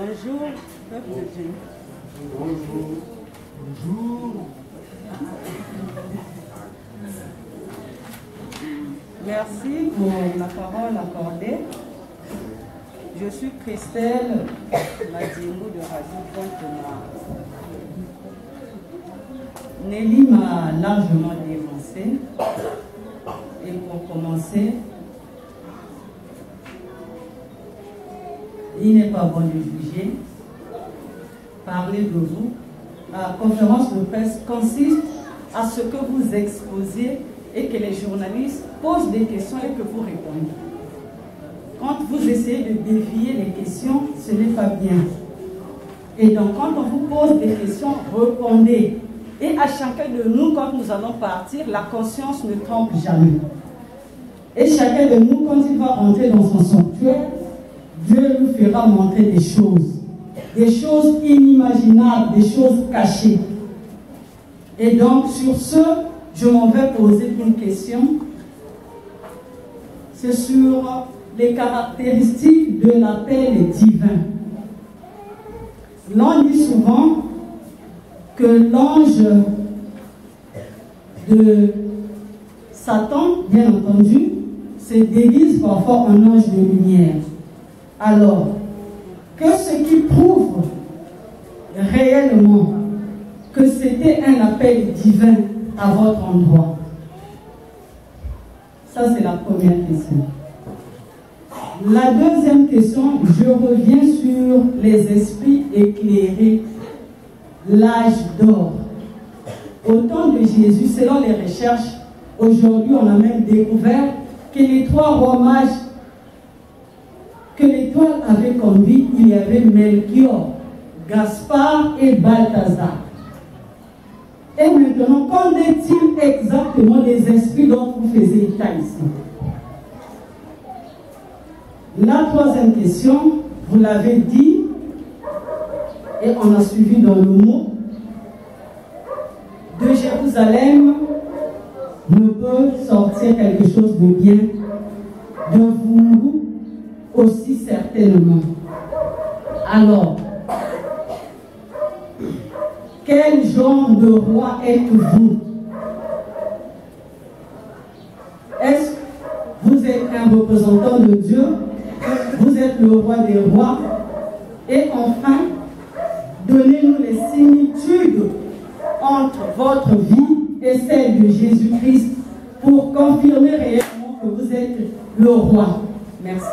Bonjour, peuple de Dieu. Bonjour. Bonjour. Merci pour la parole accordée. Je suis Christelle Madimou de Radio Pointe-Noire. Nelly m'a largement dévancé. Et pour commencer, il n'est pas bon de juger. Parler de vous. La conférence de presse consiste à ce que vous exposez et que les journalistes posent des questions et que vous répondez. Quand vous essayez de dévier les questions, ce n'est pas bien. Et donc, quand on vous pose des questions, répondez. Et à chacun de nous, quand nous allons partir, la conscience ne trompe jamais. Et chacun de nous, quand il va rentrer dans son sanctuaire, Dieu nous fera montrer des choses inimaginables, des choses cachées. Et donc, sur ce, je m'en vais poser une question. C'est sur les caractéristiques de l'appel divin. L'on dit souvent que l'ange de Satan, bien entendu, se déguise parfois en ange de lumière. Alors, que ce qui prouve réellement que c'était un appel divin à votre endroit? Ça, c'est la première question. La deuxième question, je reviens sur les esprits éclairés, l'âge d'or. Au temps de Jésus, selon les recherches, aujourd'hui, on a même découvert que les trois rois mages que l'étoile avait conduit, il y avait Melchior, Gaspard et Balthazar. Et maintenant, qu'en est-il exactement des esprits dont vous faisiez état ici? La troisième question, vous l'avez dit, et on a suivi dans le mot, de Jérusalem ne peut sortir quelque chose de bien, de vous aussi certainement. Alors, quel genre de roi êtes-vous? Est-ce que vous êtes un représentant de Dieu? Vous êtes le roi des rois? Et enfin, donnez-nous les similitudes entre votre vie et celle de Jésus-Christ pour confirmer réellement que vous êtes le roi. Merci.